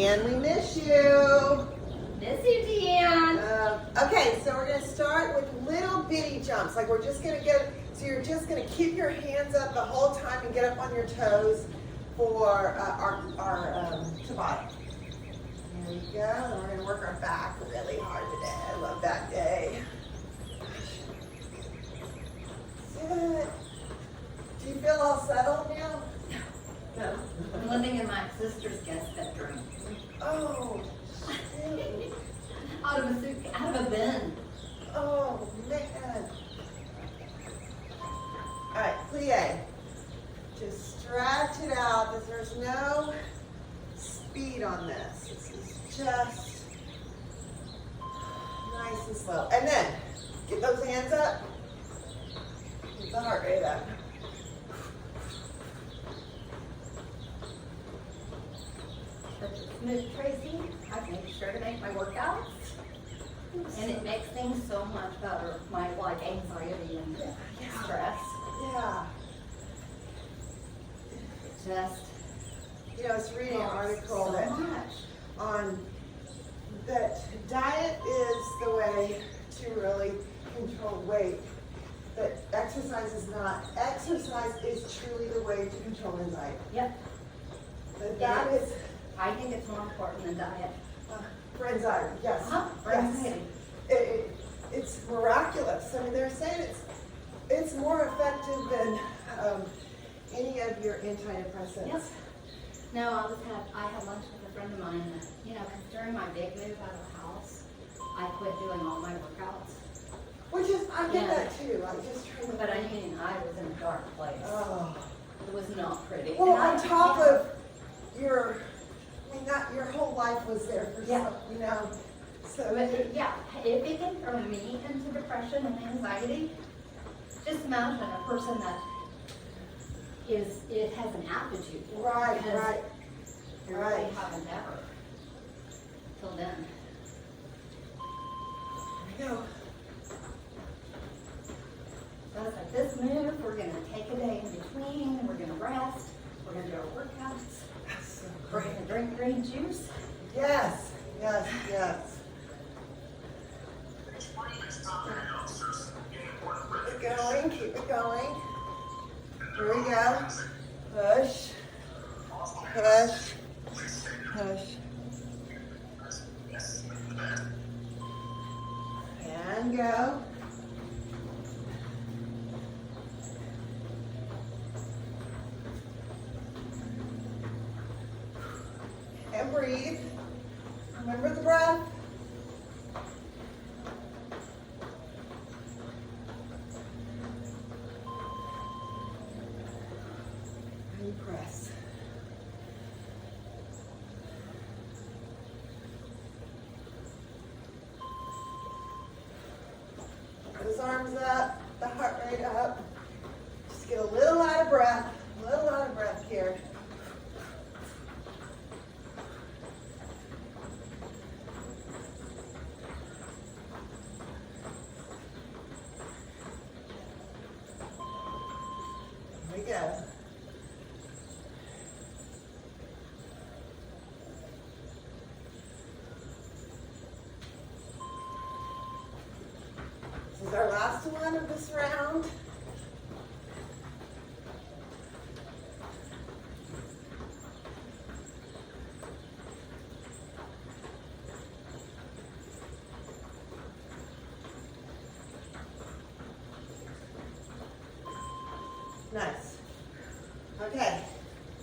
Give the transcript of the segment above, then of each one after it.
Deanne, we miss you. Miss you, Deanne. Okay, so we're going to start with little bitty jumps. Like we're just going to get, so you're just going to keep your hands up the whole time and get up on your toes for our Tabata. There we go. And we're going to work our back really hard today. I love that day. Good. Do you feel all settled now? No. I'm living in my sister's guest bedroom. Oh, really? Out of a suitcase, out of a bin. Oh, man. All right, plie. Just stretch it out. There's no speed on this. This is just nice and slow. And then, get those hands up. Get the heart rate up. Miss Tracy, I make sure to make my workouts. And it makes things so much better. My anxiety and stress. Yeah. Just, I was reading an article so that much. on that diet is the way to really control weight. But exercise is not. Exercise is truly the way to control anxiety. Yep. But that is I think it's more important than diet. for anxiety. Yes. For Yes. anxiety. It's miraculous. I mean, they're saying it's more effective than any of your antidepressants. Yep. No, I had lunch with a friend of mine that, because during my big move out of the house, I quit doing all my workouts. Which is, I get Yeah. that too. I just trying to. But I was in a dark place. Oh. It was not pretty. Well, And on top of your whole life was there for Yeah. some, So But if it can throw me into depression and anxiety, just imagine a person that it has an aptitude for it, right, because right. you really haven't ever till then. There we go. So it's like this move, we're gonna take a day in between, we're gonna rest, we're gonna do our workouts, That's so we're great. gonna drink green juice. Yes, yes, yes. Keep it going, keep it going. Here we go. Push, push, push. And go. And breathe. Remember the breath. And press. Those arms up, the heart rate up. Just get a little out of breath here. There we go. This is our last one of this round. Nice. Okay,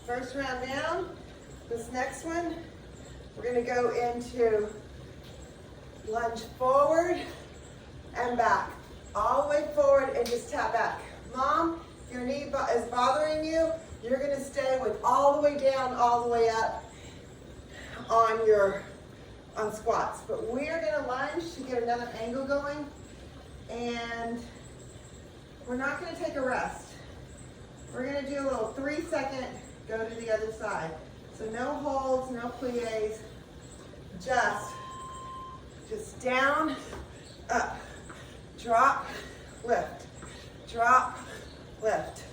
first round down. This next one, we're going to go into lunge forward and back. All the way forward and just tap back. Mom, if your knee is bothering you, you're going to stay with all the way down, all the way up on squats. But we are going to lunge to get another angle going. And we're not going to take a rest. We're going to do a little 3-second go to the other side. So no holds, no plies, just down, up, drop, lift, drop, lift.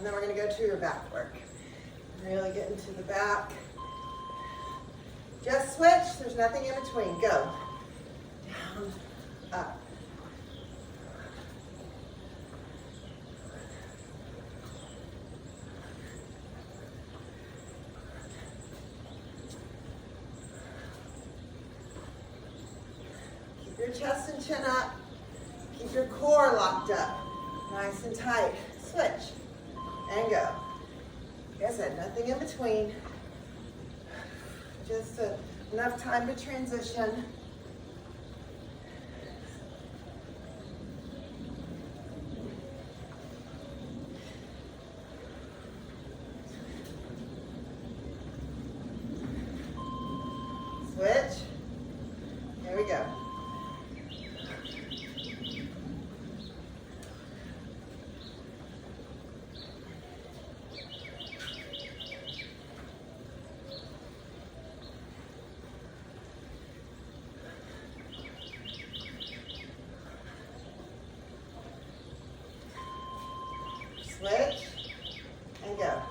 And then we're gonna go to your back work. Really get into the back. Just switch, there's nothing in between. Go. Down, up. Keep your chest and chin up. Keep your core locked up. Nice and tight. Switch. And go. Like I said, nothing in between. Just enough time to transition. Switch. Here we go. Switch and go.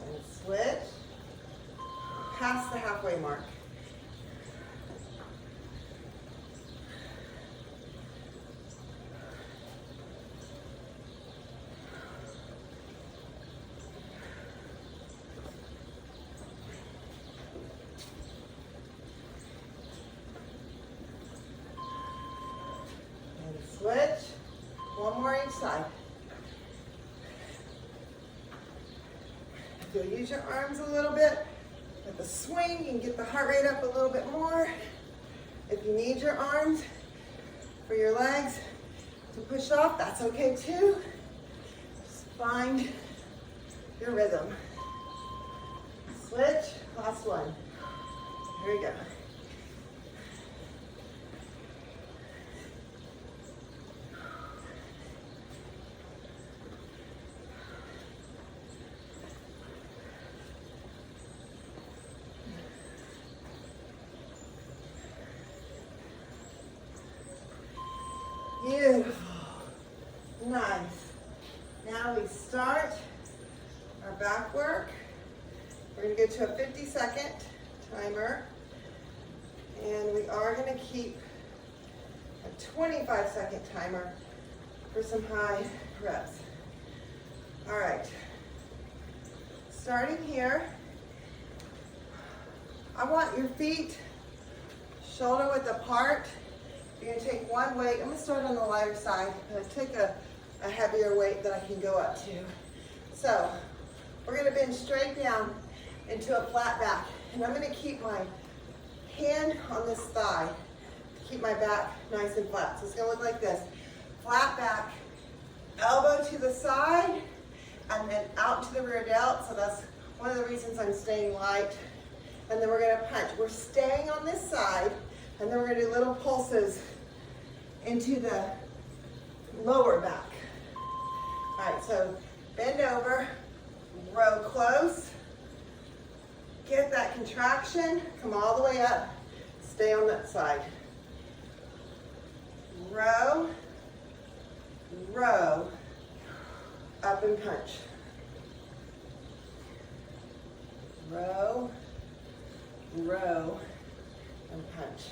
And switch past the halfway mark. Switch. One more each side. If you'll use your arms a little bit with the swing, you can get the heart rate up a little bit more. If you need your arms for your legs to push off, that's okay too. Just find your rhythm. Switch. Last one. Here we go. Beautiful. Nice. Now we start our back work. We're going to go to a 50-second timer. And we are going to keep a 25-second timer for some high reps. All right. Starting here, I want your feet shoulder width apart. You're going to take one weight. I'm going to start on the lighter side. I'm going to take a heavier weight that I can go up to. So we're going to bend straight down into a flat back. And I'm going to keep my hand on this thigh to keep my back nice and flat. So it's going to look like this. Flat back, elbow to the side, and then out to the rear delt. So that's one of the reasons I'm staying light. And then we're going to punch. We're staying on this side, and then we're going to do little pulses into the lower back. All right, so bend over, row close, get that contraction, come all the way up, stay on that side. Row, row, up and punch. Row, row, and punch.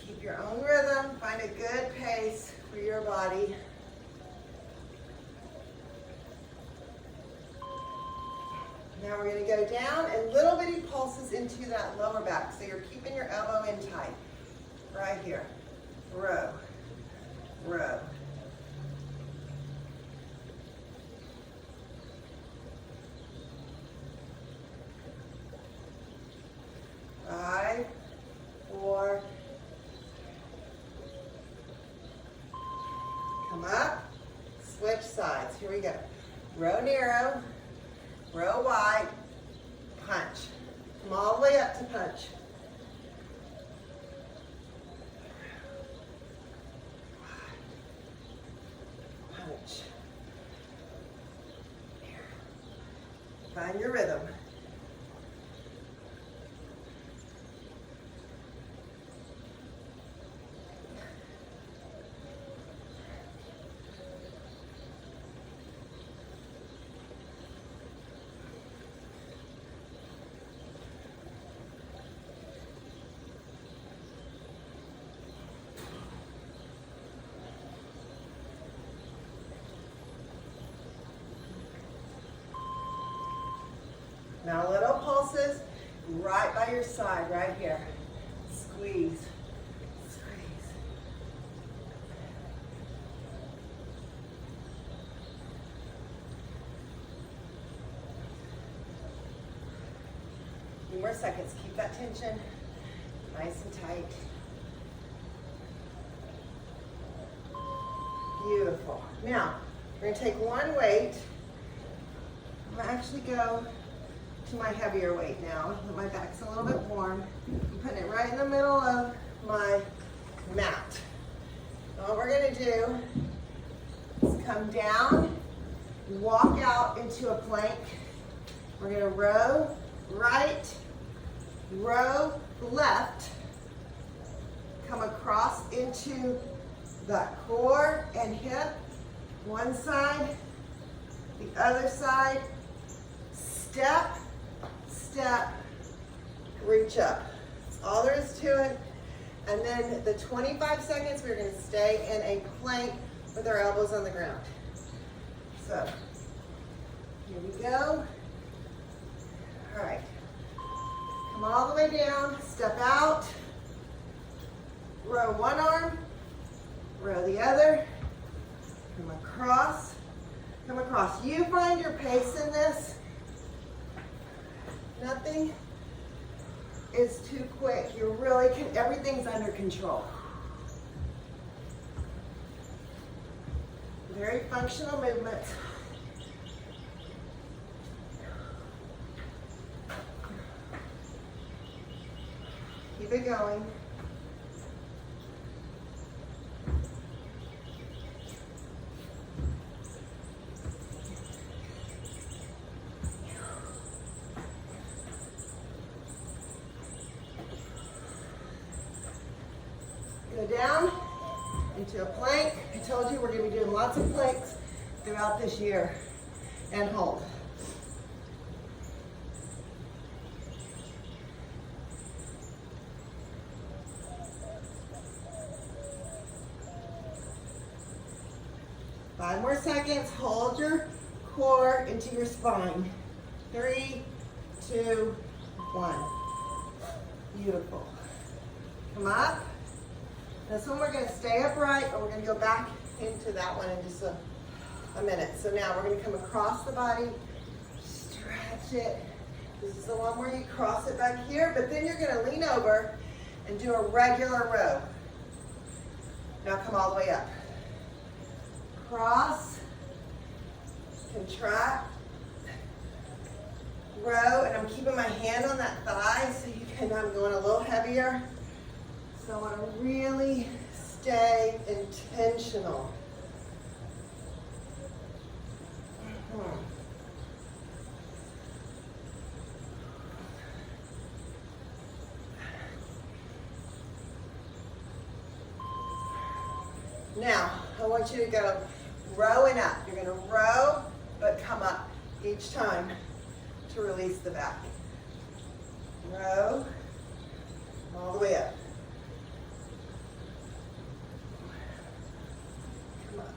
Keep your own rhythm, find a good pace for your body. Now we're going to go down and little bitty pulses into that lower back. So you're keeping your elbow in tight. Right here. Row. Row. Five, 4, Here we go. Row narrow, row wide, punch. Come all the way up to punch. Punch. Find your rhythm. Now little pulses right by your side, right here. Squeeze, squeeze. A few more seconds. Keep that tension nice and tight. Beautiful. Now, we're going to take one weight. I'm going to actually go to my heavier weight now. My back's a little bit warm. I'm putting it right in the middle of my mat. And what we're going to do is come down, walk out into a plank. We're going to row right, row left, come across into the core and hip, one side, the other side, step, step, reach up. That's all there is to it. And then the 25 seconds, we're going to stay in a plank with our elbows on the ground. So, here we go. All right. Come all the way down, step out, row one arm, row the other, come across, come across. You find your pace in this. Nothing is too quick. You really can, everything's under control. Very functional movements. Keep it going. Go down into a plank. I told you we're going to be doing lots of planks throughout this year. And hold. Five more seconds. Hold your core into your spine. 3, 2, 1. Beautiful. Come up. This one we're going to stay upright, and we're going to go back into that one in just a minute. So now we're going to come across the body, stretch it. This is the one where you cross it back here, but then you're going to lean over and do a regular row. Now come all the way up. Cross, contract, row, and I'm keeping my hand on that thigh so you can, I'm going a little heavier. So I want to really stay intentional. Now, I want you to go rowing up. You're going to row, but come up each time to release the back. Row, all the way up. Come up.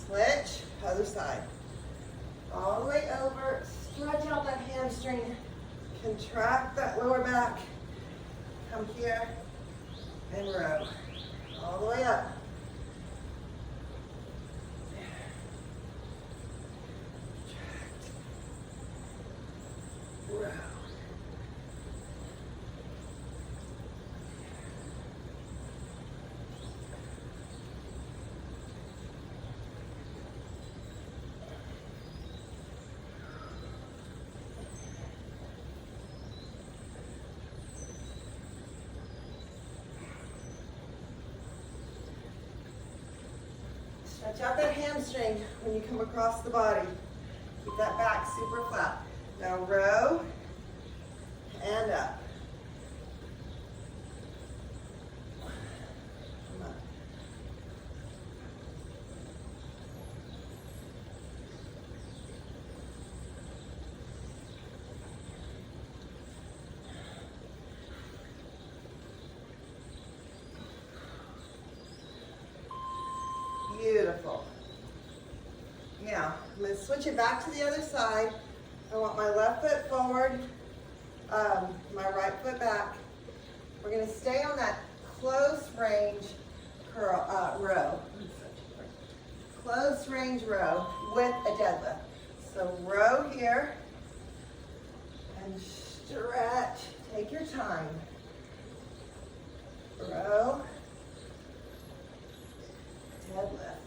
Switch, other side. All the way over, stretch out that hamstring, contract that lower back, come here, and row. All the way up. Contract. Row. Stretch out that hamstring when you come across the body. Keep that back super flat. Now row and up. Come on. Beautiful. Now, I'm going to switch it back to the other side. I want my left foot forward, my right foot back. We're going to stay on that close range row. Close range row with a deadlift. So row here and stretch. Take your time. Row. Deadlift.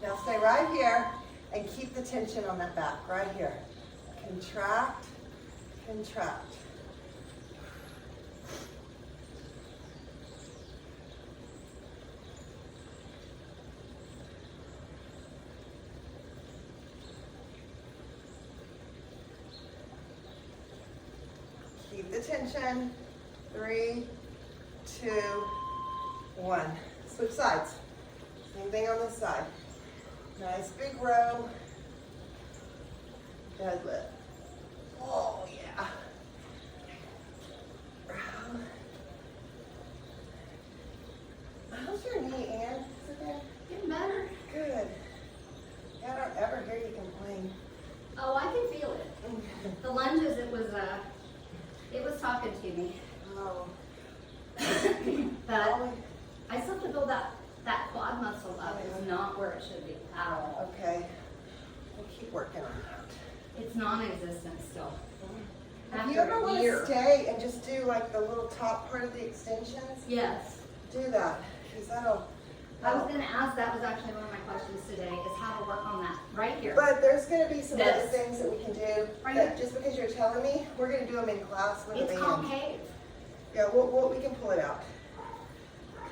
Now stay right here and keep the tension on that back, right here. Contract, contract. Keep the tension. 3, 2, 1. Switch sides. Same thing on this side. Nice big row. Deadlift. Oh, yeah. Row. How's your knee, Ann? Is it there? Getting better. Good. I don't ever hear you complain. Oh, I can feel it. The lunges, it was talking to me. Oh. But I still have to build that quad muscle up. It's not where it should be at all. Okay. We'll keep working on that. It's non-existent still. If you ever want to stay and just do like the little top part of the extensions, Yes. do that. Because that'll. I was going to ask, that was actually one of my questions today, is how to work on that right here. But there's going to be some other This. things that we can do. Right That here. just because you're telling me, we're going to do them in class with It's a band. concave. Yeah, we can pull it out.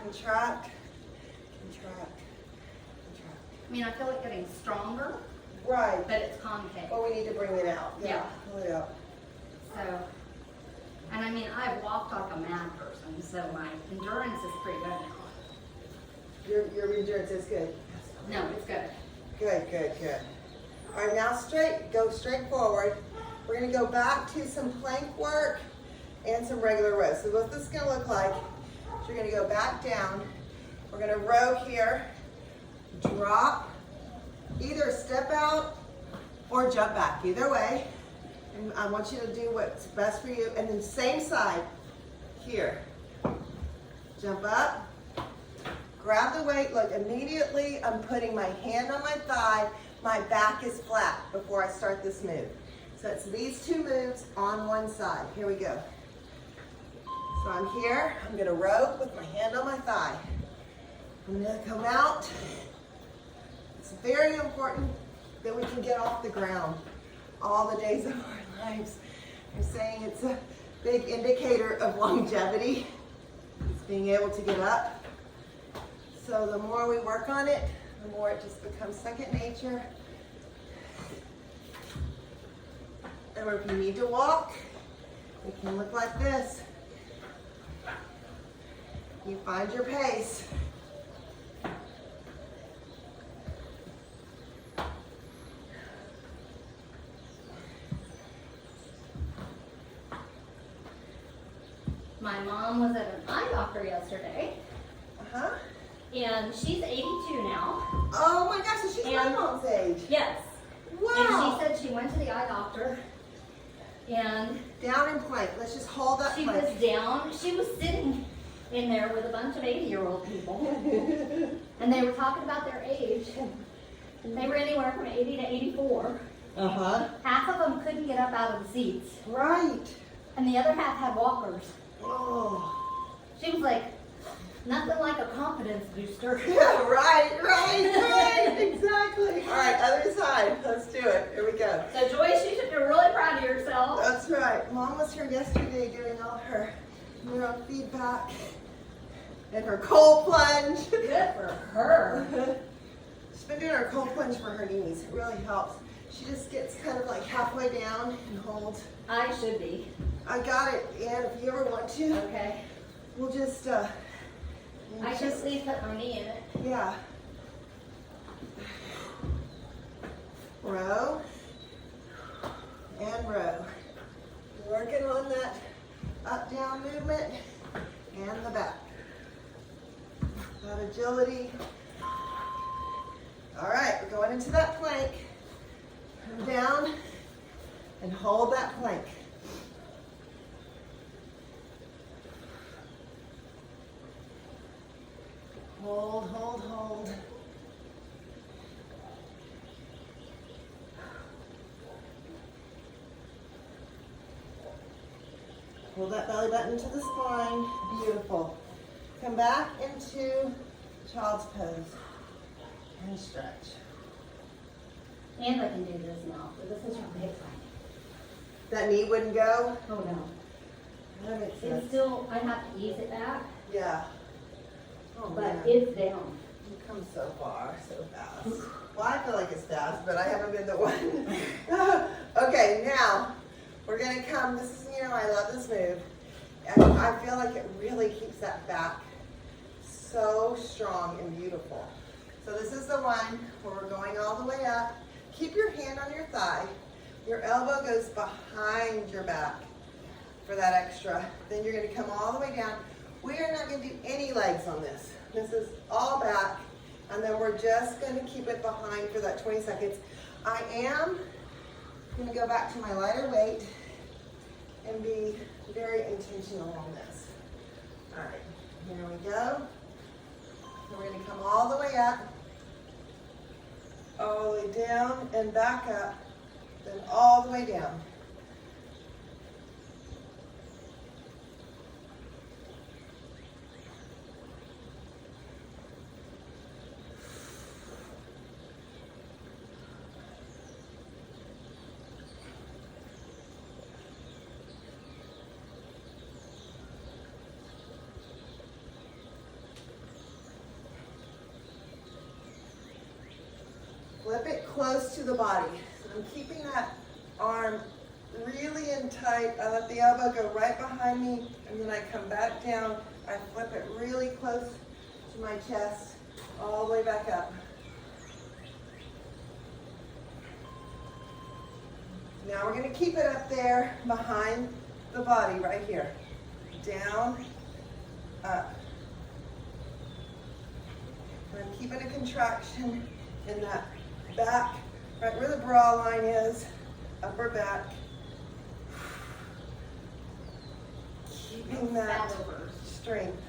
Contract, contract, contract. I mean, I feel it getting stronger, Right. but it's concave. But we need to bring it out. Yeah. Pull it out. So, and I mean, I've walked like a mad person, so my endurance is pretty good now. Your endurance is good. No, it's good. Good, good, good. All right, now go straight forward. We're going to go back to some plank work and some regular rows. So what this is going to look like is you're going to go back down. We're going to row here, drop, either step out or jump back, either way. And I want you to do what's best for you. And then same side, here. Jump up, grab the weight. Look, immediately I'm putting my hand on my thigh. My back is flat before I start this move. So it's these two moves on one side. Here we go. So I'm here. I'm going to row with my hand on my thigh. I'm going to come out. It's very important that we can get off the ground all the days of our lives. They're saying it's a big indicator of longevity. It's being able to get up. So the more we work on it, the more it just becomes second nature. And if you need to walk, it can look like this. You find your pace. My mom was at an eye doctor yesterday, Uh-huh. and she's 82 now. Oh my gosh, so she's my And- mom's age. Yes. Wow. And she said she went to the eye doctor, And Down in plank. Let's just hold that she plank. was down. She was sitting in there with a bunch of 80-year-old people. And they were talking about their age. And they were anywhere from 80 to 84. Uh-huh. Half of them couldn't get up out of the seats. Right. And the other half had walkers. Oh. She was like, nothing like a confidence booster. Yeah, right. Exactly. All right, other side. Let's do it. Here we go. So Joyce, you should be really proud of yourself. That's right. Mom was here yesterday doing all her neurofeedback and her cold plunge. Good for her. She's been doing her cold plunge for her knees. It really helps. She just gets kind of like halfway down and holds. I should be. I got it, Ann, if you ever want to. Okay. We'll just, I should at least put my knee in it. yeah. Row and row. Working on that up-down movement and the back. That agility. All right, we're going into that plank. Come down and hold that plank. Hold, hold, hold. Hold that belly button to the spine. Beautiful. Come back into child's pose and stretch. And I can do this now, but this is from the hip side. That knee wouldn't go? Oh no. That makes It's sense. still, I have to ease it back, Yeah. Oh, but man. it's down. You've come so far, so fast. Well, I feel like it's fast, but I haven't been the one. Okay, now we're gonna come, this is, I love this move. And I feel like it really keeps that back so strong and beautiful. So this is the one where we're going all the way up. Keep your hand on your thigh. Your elbow goes behind your back for that extra. Then you're gonna come all the way down. We are not gonna do any legs on this. This is all back, and then we're just gonna keep it behind for that 20 seconds. I am gonna go back to my lighter weight and be very intentional on this. All right, here we go. So we're gonna come all the way up, all the way down and back up, then all the way down. Flip it close to the body. So I'm keeping that arm really in tight. I let the elbow go right behind me, and then I come back down. I flip it really close to my chest, all the way back up. Now we're going to keep it up there behind the body right here. Down, up. And I'm keeping a contraction in that back, right where the bra line is, upper back. Keeping that strength.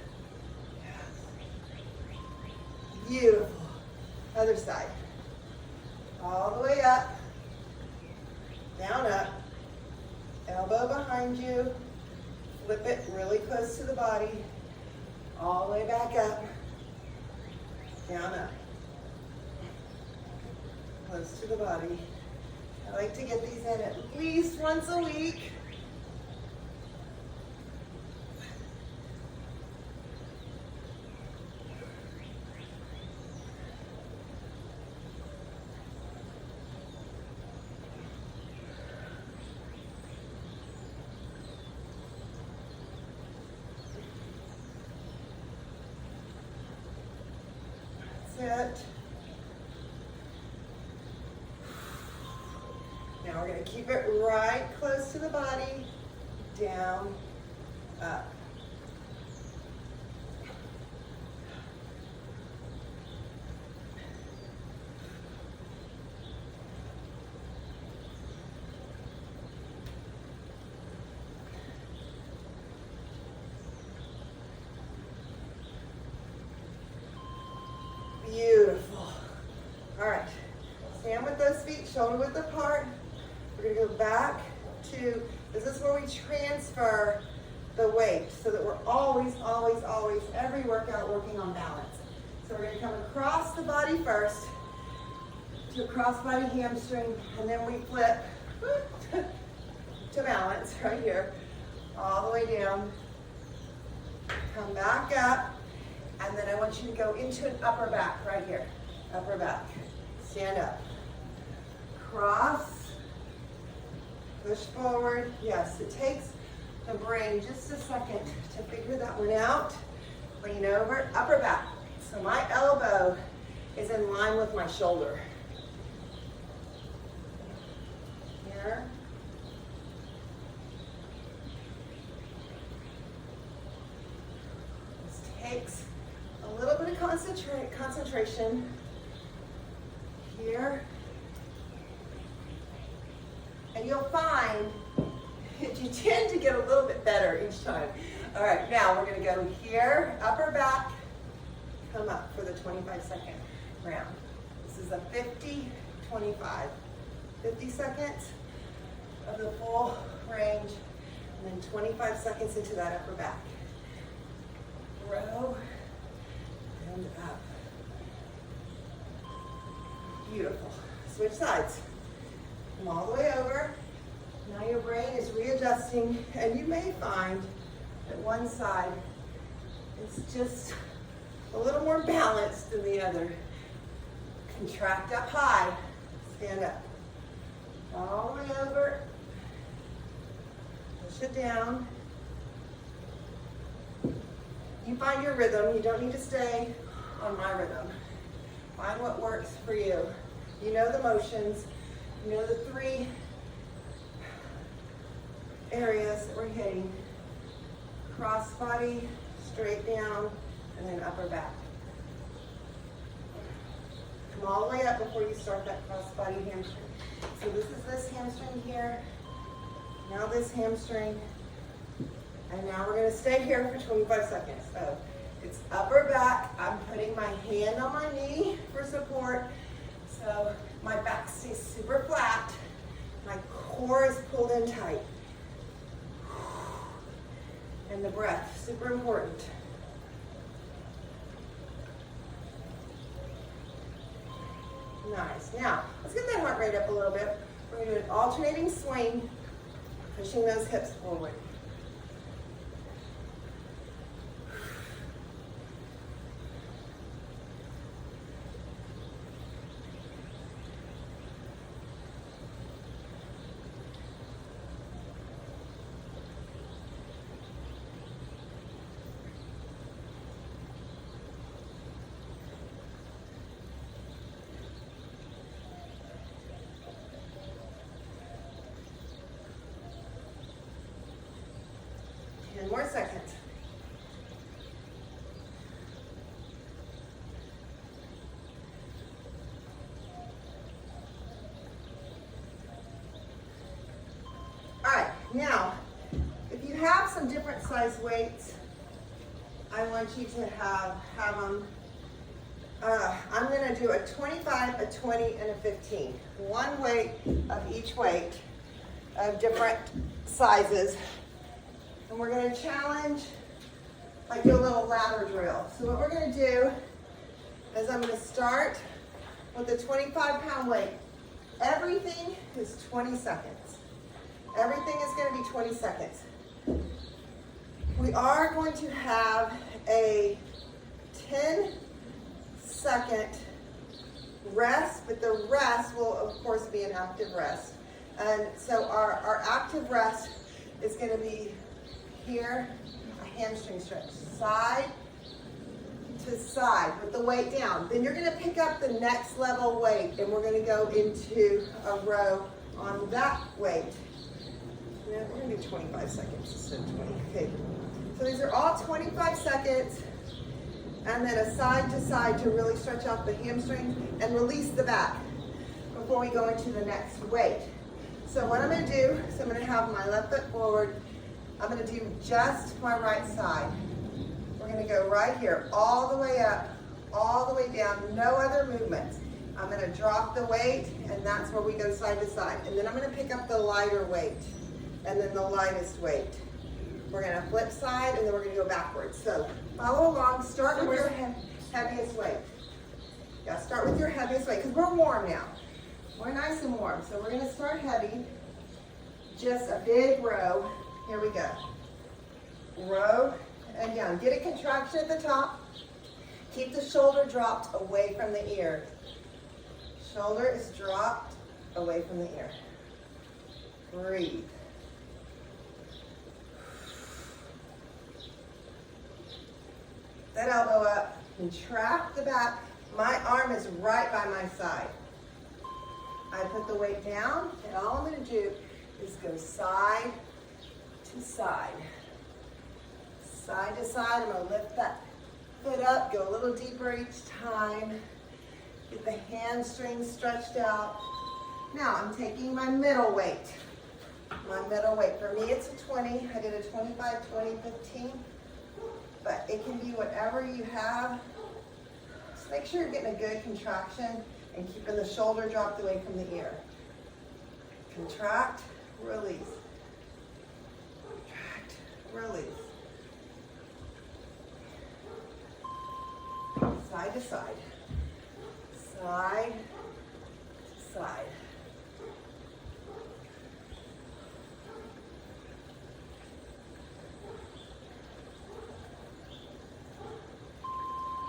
Beautiful. Other side. All the way up, down, up, elbow behind you, flip it really close to the body, all the way back up, down, up. Close to the body. I like to get these in at least once a week. That's it. Now we're going to keep it right close to the body, down, up. shoulder width apart. We're gonna go back to, this is where we transfer the weight so that we're always, always, always, every workout working on balance. So we're gonna come across the body first to a cross body hamstring, and then we flip to balance right here, all the way down. Come back up, and then I want you to go into an upper back right here. Upper back. Stand up. Cross. Push forward. Yes, it takes the brain just a second to figure that one out. Lean over. Upper back. So my elbow is in line with my shoulder. Here. Takes a little bit of concentration here, and you'll find that you tend to get a little bit better each time. All right, now we're going to go here, upper back, come up for the 25-second round. This is a 50, 25. 50 seconds of the full range, and then 25 seconds into that upper back. Row and up. Beautiful. Switch sides. Come all the way over. Now your brain is readjusting, and you may find that one side is just a little more balanced than the other. Contract up high. Stand up. All the way over. Push it down. You find your rhythm. You don't need to stay on my rhythm. Find what works for you. You know the motions. You know the 3 areas that we're hitting. Cross body, straight down, and then upper back. Come all the way up before you start that cross body hamstring. So this is this hamstring here. Now this hamstring. And now we're going to stay here for 25 seconds. So it's upper back. I'm putting my hand on my knee for support. So my back stays super flat. My core is pulled in tight. And the breath, super important. Nice. Now, let's get that heart rate up a little bit. We're going to do an alternating swing, pushing those hips forward. More seconds. All right, now, if you have some different size weights, I want you to have them. I'm going to do a 25, a 20, and a 15. One weight of each weight of different sizes. And we're going to challenge, like do a little ladder drill. So what we're going to do is I'm going to start with a 25-pound weight. Everything is 20 seconds. Everything is going to be 20 seconds. We are going to have a 10-second rest, but the rest will, of course, be an active rest. And so our active rest is going to be here, a hamstring stretch, side to side with the weight down. Then you're going to pick up the next level weight, and we're going to go into a row on that weight. Yeah, we're going to do 25 seconds instead of 20. Okay. So these are all 25 seconds, and then a side to side to really stretch out the hamstring and release the back before we go into the next weight. So what I'm going to do is I'm going to have my left foot forward. I'm going to do just my right side. We're going to go right here, all the way up, all the way down, no other movements. I'm gonna drop the weight, and that's where we go side to side. And then I'm gonna pick up the lighter weight, and then the lightest weight. We're gonna flip side, and then we're gonna go backwards. So follow along, start with your heaviest weight. Yeah, start with your heaviest weight, because we're warm now. We're nice and warm, so we're gonna start heavy. Just a big row. Here we go. Row and down. Get a contraction at the top. Keep the shoulder dropped away from the ear. Shoulder is dropped away from the ear. Breathe. That elbow up. Contract the back. My arm is right by my side. I put the weight down, and all I'm going to do is go side to side. Side to side. I'm going to lift that foot up, go a little deeper each time. Get the hamstrings stretched out. Now I'm taking my middle weight. My middle weight. For me, it's a 20. I did a 25, 20, 15. But it can be whatever you have. Just make sure you're getting a good contraction and keeping the shoulder dropped away from the ear. Contract, release. Contract, release. Side to side. Side to side.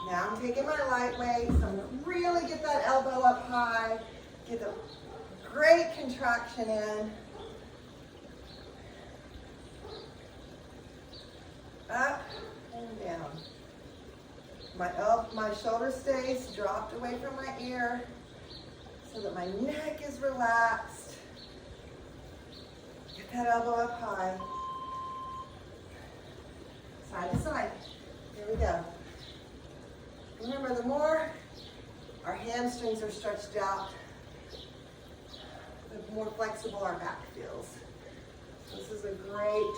Now I'm taking my light weight, so I'm going to really get that elbow up high, get the great contraction in. Up and down. My shoulder stays dropped away from my ear so that my neck is relaxed. Get that elbow up high. Side to side. Here we go. Remember, the more our hamstrings are stretched out, the more flexible our back feels. This is a great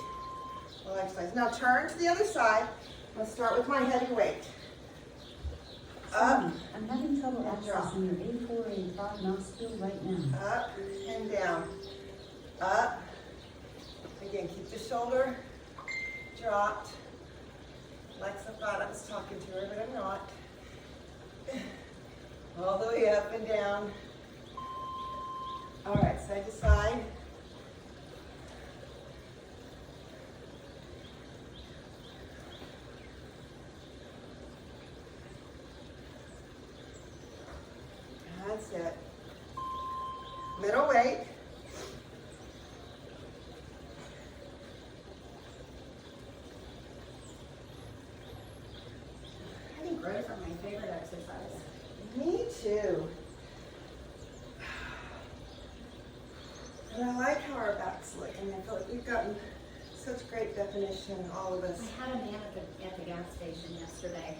little exercise. Now turn to the other side. I'm going to start with my heavy weight. Up. I'm having trouble And drop. accessing your A4 and 5 nostril right now. Up and down. Up. Again, keep the shoulder dropped. Alexa thought I was talking to her, but I'm not. All the way up and down. All right, side to side. That's it. Middle weight. I think rows are my favorite exercise. Me too. And I like how our backs look. I mean, I feel like we've gotten such great definition, all of us. I had a man at the gas station yesterday.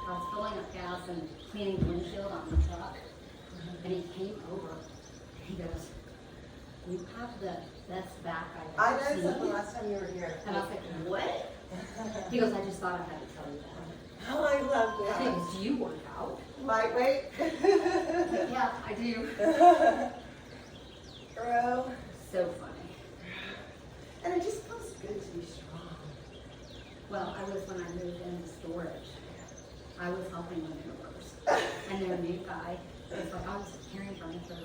I was filling up gas and cleaning the windshield on the truck, and he came over. He goes, "You have the best back I I've ever noticed that the seen." last time you were here. And I was like, "What?" He goes, "I just thought I had to tell you that." Oh, I love He that. goes, "Do you work out?" Lightweight. Yeah, I do. Row. So funny. And it just feels good to be strong. Well, I was when I moved into storage. I was helping the movers, and their new guy was like, I was carrying furniture.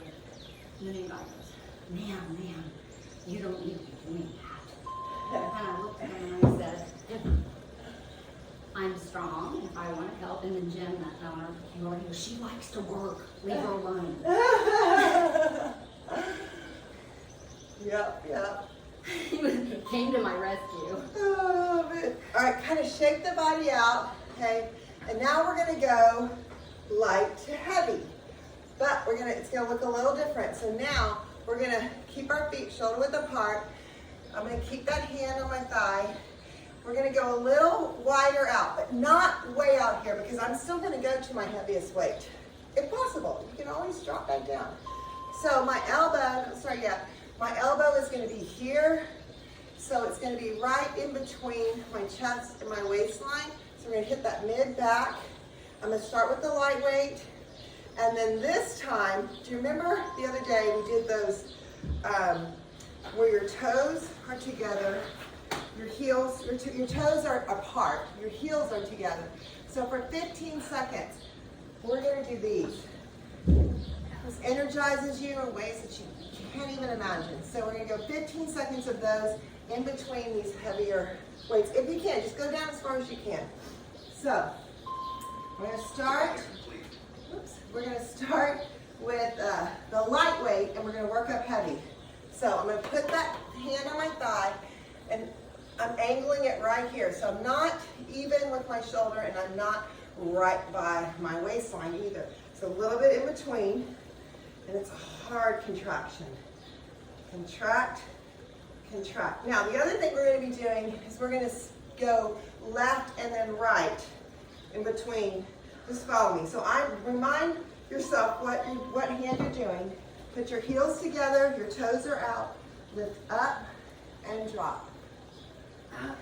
And the new guy goes, "Man, you don't need to be doing that." And I looked at him and I said, "I'm strong if I want to help." And then Jim, that owner, came over and he goes, "She likes to work. Leave her alone." Yep. He came to my rescue. Oh, man. All right, kind of shake the body out, okay? And now we're gonna go light to heavy. But it's gonna look a little different. So now we're gonna keep our feet shoulder width apart. I'm gonna keep that hand on my thigh. We're gonna go a little wider out, but not way out here because I'm still gonna go to my heaviest weight. If possible, you can always drop back down. So my elbow is gonna be here. So it's gonna be right in between my chest and my waistline. So we're gonna hit that mid back. I'm gonna start with the light weight, And then this time, do you remember the other day we did those where your toes are together, your heels, your toes are apart, your heels are together. So for 15 seconds, we're going to do these. This energizes you in ways that you can't even imagine. So we're going to go 15 seconds of those in between these heavier weights. If you can, just go down as far as you can. So we're going to start. We're going to start with the lightweight, and we're going to work up heavy. So I'm going to put that hand on my thigh, and I'm angling it right here. So I'm not even with my shoulder, and I'm not right by my waistline either. So a little bit in between, and it's a hard contraction. Contract, contract. Now, the other thing we're going to be doing is we're going to go left and then right in between. Just follow me. So remind yourself what hand you're doing. Put your heels together, your toes are out. Lift up and drop. Up,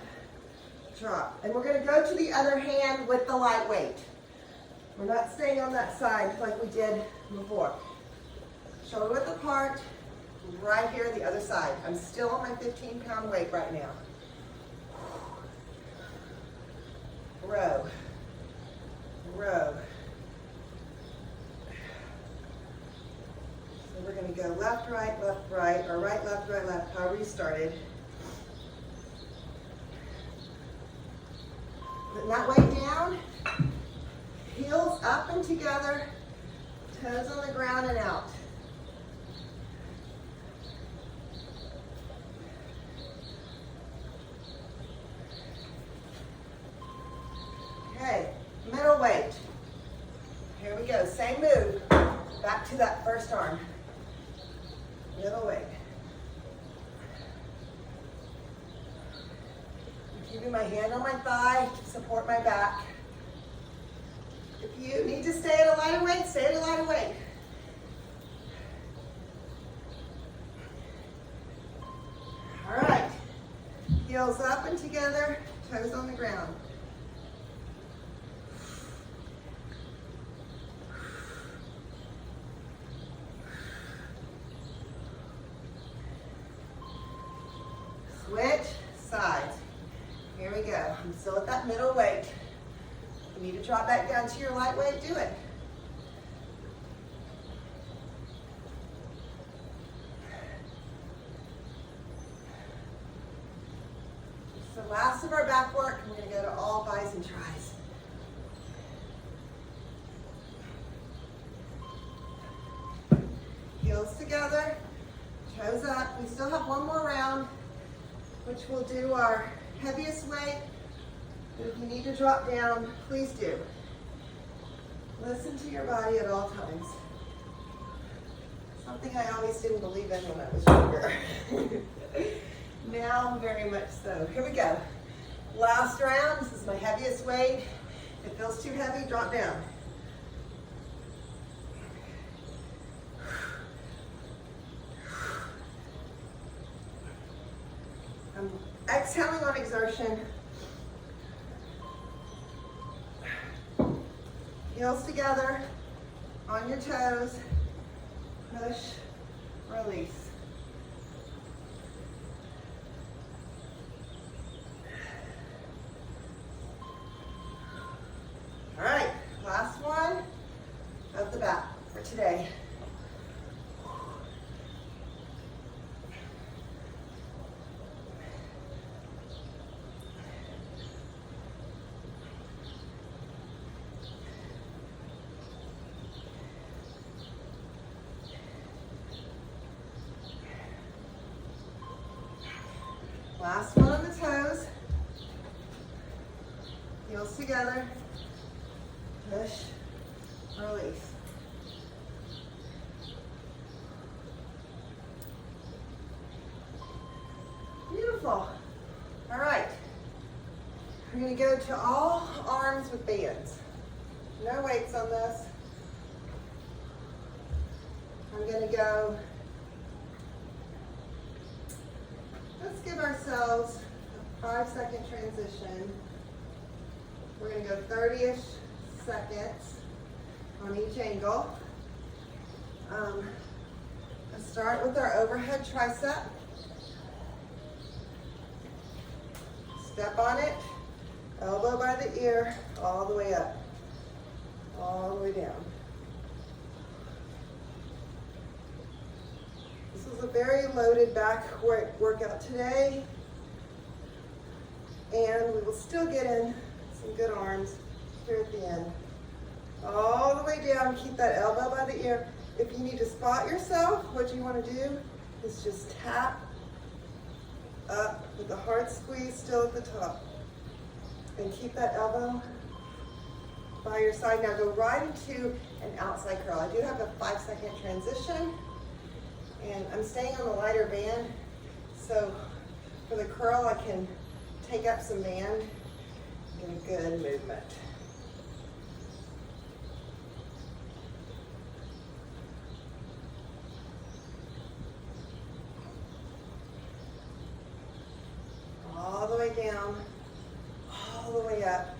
drop. And we're going to go to the other hand with the light weight. We're not staying on that side like we did before. Shoulder width apart, right here the other side. I'm still on my 15-pound weight right now. Row. Row. So we're going to go left, right, or right, left, however you started. Putting that weight down, heels up and together, toes on the ground and out. Okay, middle weight. Here we go, same move. Back to that first arm. Middle weight. I'm keeping my hand on my thigh to support my back. If you need to stay at a lighter weight, stay at a lighter weight. All right, heels up and together, toes on the ground. Switch sides. Here we go. I'm still at that middle weight. If you need to drop back down to your light weight, do it. It's the last of our back work, and we're going to go to all bis and tris. Heels together, toes up. We still have one more round, which we'll do our heaviest weight. But if you need to drop down, please do. Listen to your body at all times. Something I always didn't believe in when I was younger. Now, very much so. Here we go. Last round. This is my heaviest weight. If it feels too heavy, drop down. I'm exhaling on exertion. Heels together, on your toes, push, release. All right, last one of the back for today. Last one on the toes. Heels together. Push, release. Beautiful. All right. We're going to go to all arms with bands. No weights on this. I'm going to go. Let's give ourselves a 5-second transition. We're going to go 30-ish seconds on each angle. Let's start with our overhead tricep. Step on it, elbow by the ear, all the way up, all the way down. This is a very loaded back workout today, and we will still get in some good arms here at the end. All the way down, keep that elbow by the ear. If you need to spot yourself, what you want to do is just tap up with the hard squeeze still at the top. And keep that elbow by your side. Now go right into an outside curl. I do have a 5-second transition, and I'm staying on the lighter band, so for the curl I can take up some band in a good movement. All the way down, all the way up,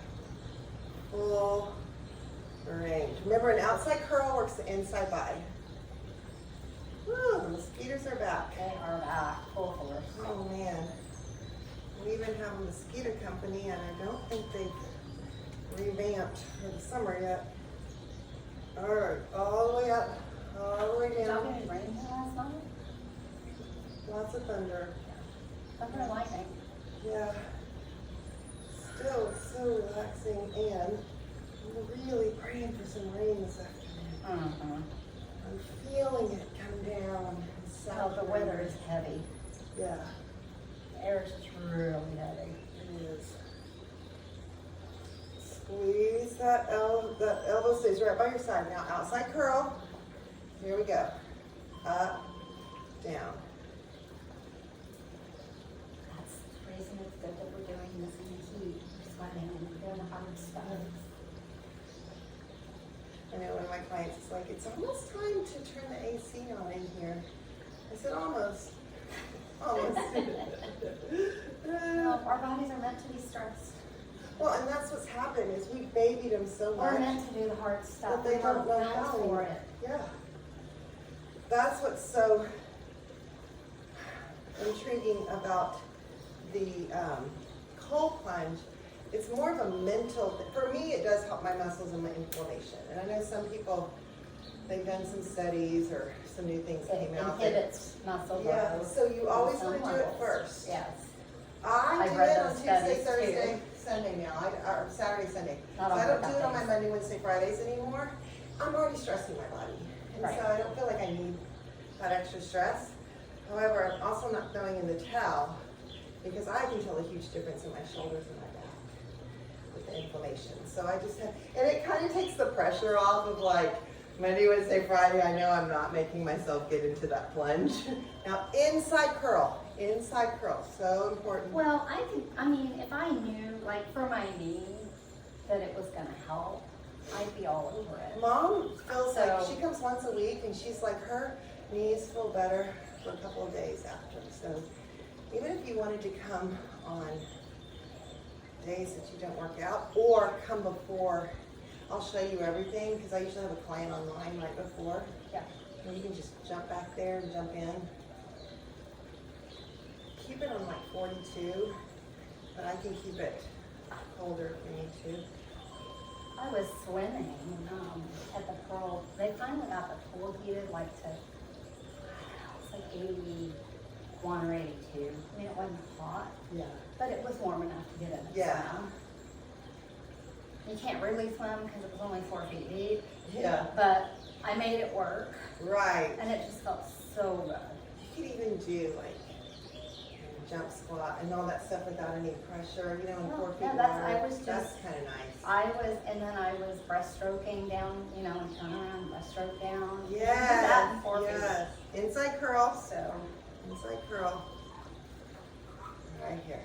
full range. Remember, an outside curl works the inside by. Woo, the mosquitoes are back. They are back, full force. Oh man, we even have a mosquito company, and I don't think they've revamped for the summer yet. All right, all the way up, all the way Did y'all down. get any rain here last night? Lots of thunder. Thunder and lightning. Yeah, still so relaxing, and I'm really praying for some rain this afternoon. I'm feeling it come down. in Well, South the weather Florida. is heavy. Yeah, The air is just really heavy. it is. Squeeze that elbow stays right by your side. Now outside curl. Here we go. Up, down. That's the reason it's good that we're doing this in the heat. We're sweating and we're doing the hard stuff. I know one of my clients is like, it's almost time to turn the AC on in here. I said, almost. Almost. No, our bodies are meant to be stressed. Well, and that's what's happened is we babied them so We're much meant to do the hard stuff. that they We don't know built how for anymore. it. Yeah. That's what's so intriguing about the cold plunge. It's more of a mental thing. For me, it does help my muscles and my inflammation. And I know some people, they've done some studies or some new things It came out. that- inhibits muscle Yeah, growth. so you always on want some to do it levels. first. Yes. I I've do read it on those Tuesday, studies, Thursday, too. Sunday now, or Saturday, Sunday. Not So on I don't do workout it on my days. Monday, Wednesday, Fridays anymore. I'm already stressing my body. And Right. so I don't feel like I need that extra stress. However, I'm also not throwing in the towel because I can tell a huge difference in my shoulders and my back with the inflammation. So I just have, and it kind of takes the pressure off of like Monday, Wednesday, Friday. I know I'm not making myself get into that plunge. Now, inside curl, so important. Well, I mean, if I knew, like for my knee, that it was gonna help, I'd be all over it. Mom feels like So- she comes once a week and she's like, her knees feel better for a couple of days after. So even if you wanted to come on days that you don't work out or come before, I'll show you everything because I usually have a client online right before. Yeah. And you can just jump back there and jump in. Keep it on like 42, but I can keep it colder if we need to. I was swimming at the Pearl. They finally got the pool heated like to, it's like 81 or 82. I mean, it wasn't hot, Yeah. but it was warm enough to get in the Yeah. swim. You can't really swim because it was only 4 feet deep, Yeah. but I made it work, Right. and it just felt so good. You could even do like jump squat and all that stuff without any pressure, you know, in Well, 4 feet yeah, water. that's That's kind of nice. And then I was breaststroking down, you know, and turn around, breaststroke down. I did that Yes, in 4 feet. yes. Inside curl, So, inside curl. Right here.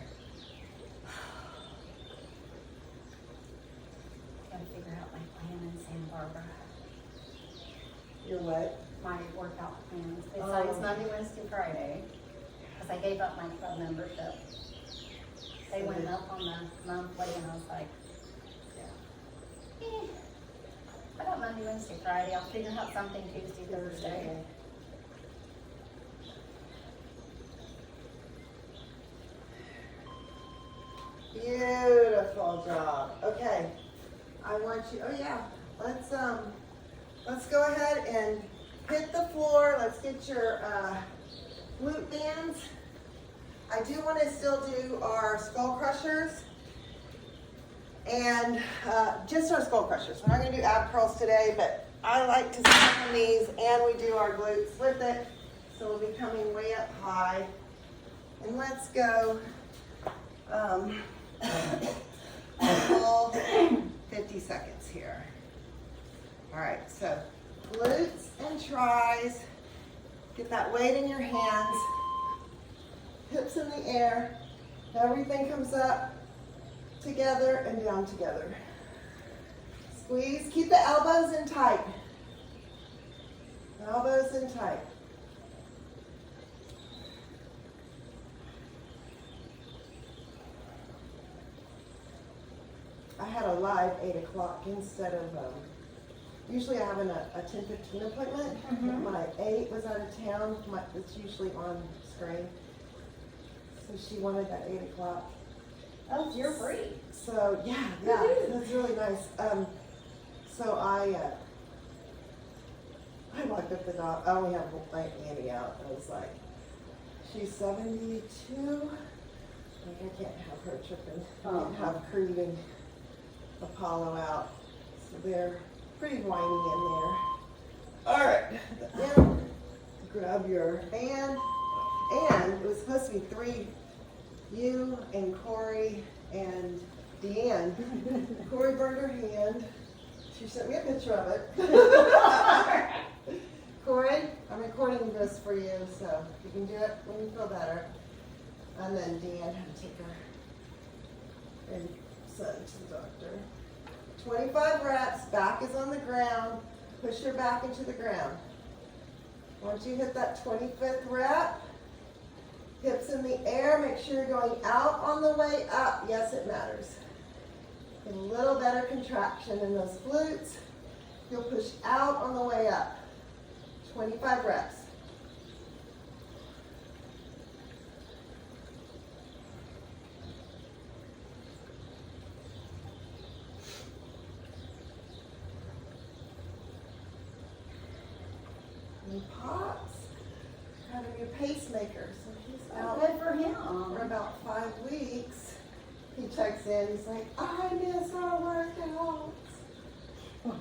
gotta figure out my plan in Santa Barbara. Your what? My workout plans, Oh. besides Monday, Wednesday, Friday, because I gave up my club membership. They went up on the monthly and I was like, Yeah. I got Monday, Monday, Wednesday, Friday. I'll figure out something Tuesday, Thursday. Beautiful job. Okay, I want you. Oh yeah, let's go ahead and hit the floor. Let's get your glute bands. I do want to still do our skull crushers and just our skull crushers. We're not going to do ab curls today, but I like to sit on these and we do our glutes with it. So we'll be coming way up high. And let's go full 50 seconds here. All right, so glutes and tries. Get that weight in your hands. Hips in the air. Everything comes up together and down together. Squeeze. Keep the elbows in tight. Elbows in tight. I had a live 8 o'clock instead of, usually I have a 10:15 appointment. My 8 was out of town. It's usually on screen. So she wanted that 8 o'clock. Oh, you're free. So yeah, that's really nice. So I looked up the dog. I only have my Annie out. I was like, she's 72. Like I can't have her tripping. I can't have Creed and Apollo out. So they're pretty whiny in there. All right, then grab your band. And it was supposed to be 3, you and Corey and Deanne. Corey burned her hand. She sent me a picture of it. Corey, I'm recording this for you, so you can do it when you feel better. And then Deanne had to take her and son to the doctor. 25 reps, back is on the ground. Push your back into the ground. Once you hit that 25th rep, hips in the air, make sure you're going out on the way up. Yes, it matters. Get a little better contraction in those glutes. You'll push out on the way up. 25 reps. And Pops, kind of your pacemaker. So he's out Good for him. for about 5 weeks. He checks in, he's like, I miss our workouts. I was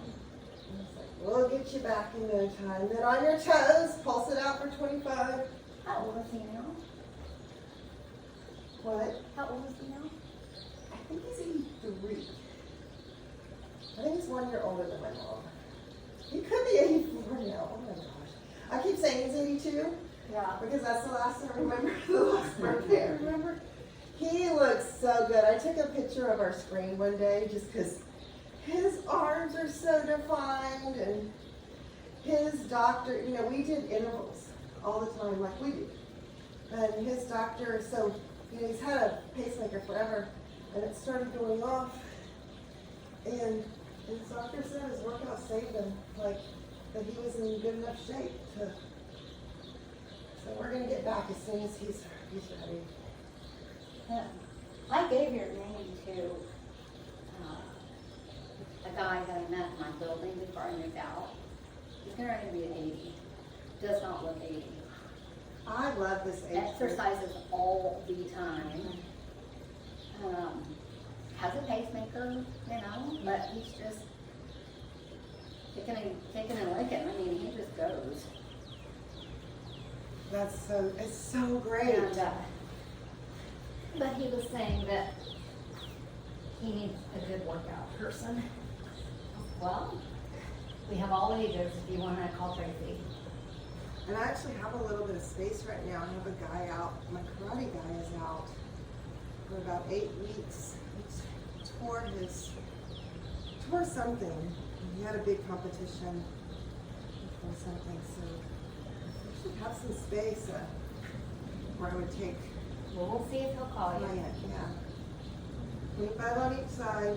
like, we'll get you back in no time. Then on your toes, pulse it out for 25. How old is he now? What? How old is he now? I think he's 83. I think he's 1 year older than my mom. He could be 84 now. Oh my gosh. I keep saying he's 82 Yeah. because that's the last I remember, the last birthday I remember. He looks so good. I took a picture of our screen one day just because his arms are so defined and his doctor, you know, we did intervals all the time like we do. And his doctor, so, you know, he's had a pacemaker forever and it started going off. And his doctor said his workout saved him, like that he was in good enough shape to. So we're gonna get back as soon as he's ready. Yeah. I gave your name to a guy that I met in my building before I moved out. He's going to be 80. Does not look 80. I love this age group. Exercises all the time. Has a pacemaker, you know, but he's just kicking and licking. I mean, he just goes. It's so great. And, but he was saying that he needs a good workout person. Well, we have all ages if you want to call Tracy. And I actually have a little bit of space right now. I have a guy out, my karate guy is out for about 8 weeks. He tore something. He had a big competition or something, so I should have some space where I would take Well, we'll see if he'll call you. yeah. 25 on each side.